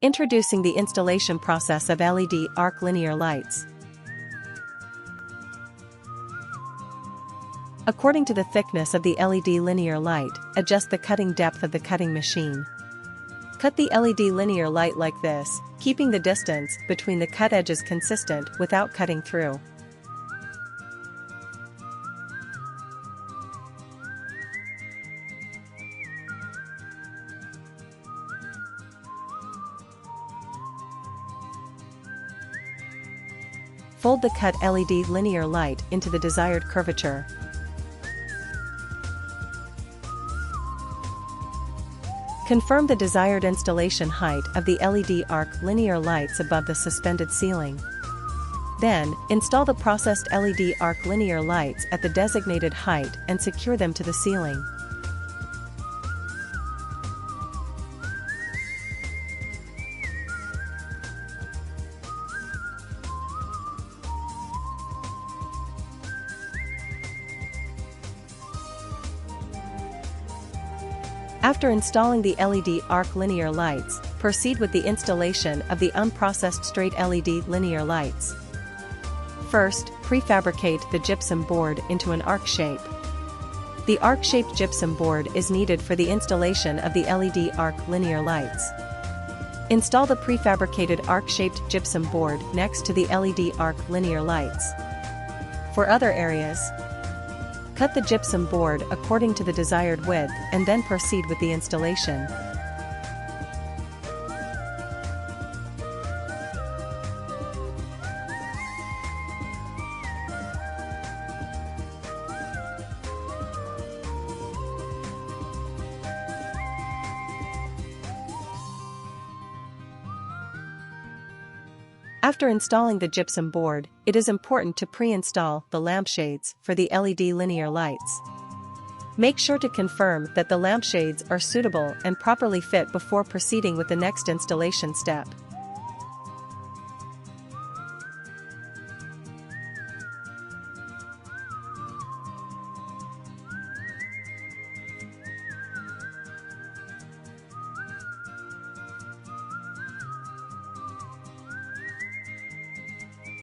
Introducing the installation process of LED arc linear lights. According to the thickness of the LED linear light, adjust the cutting depth of the cutting machine. Cut the LED linear light like this, keeping the distance between the cut edges consistent without cutting through. Fold the cut LED linear light into the desired curvature. Confirm the desired installation height of the LED arc linear lights above the suspended ceiling. Then, install the processed LED arc linear lights at the designated height and secure them to the ceiling. After installing the LED arc linear lights, proceed with the installation of the unprocessed straight LED linear lights. First, prefabricate the gypsum board into an arc shape. The arc-shaped gypsum board is needed for the installation of the LED arc linear lights. Install the prefabricated arc-shaped gypsum board next to the LED arc linear lights. For other areas, cut the gypsum board according to the desired width and then proceed with the installation. After installing the gypsum board, it is important to pre-install the lampshades for the LED linear lights. Make sure to confirm that the lampshades are suitable and properly fit before proceeding with the next installation step.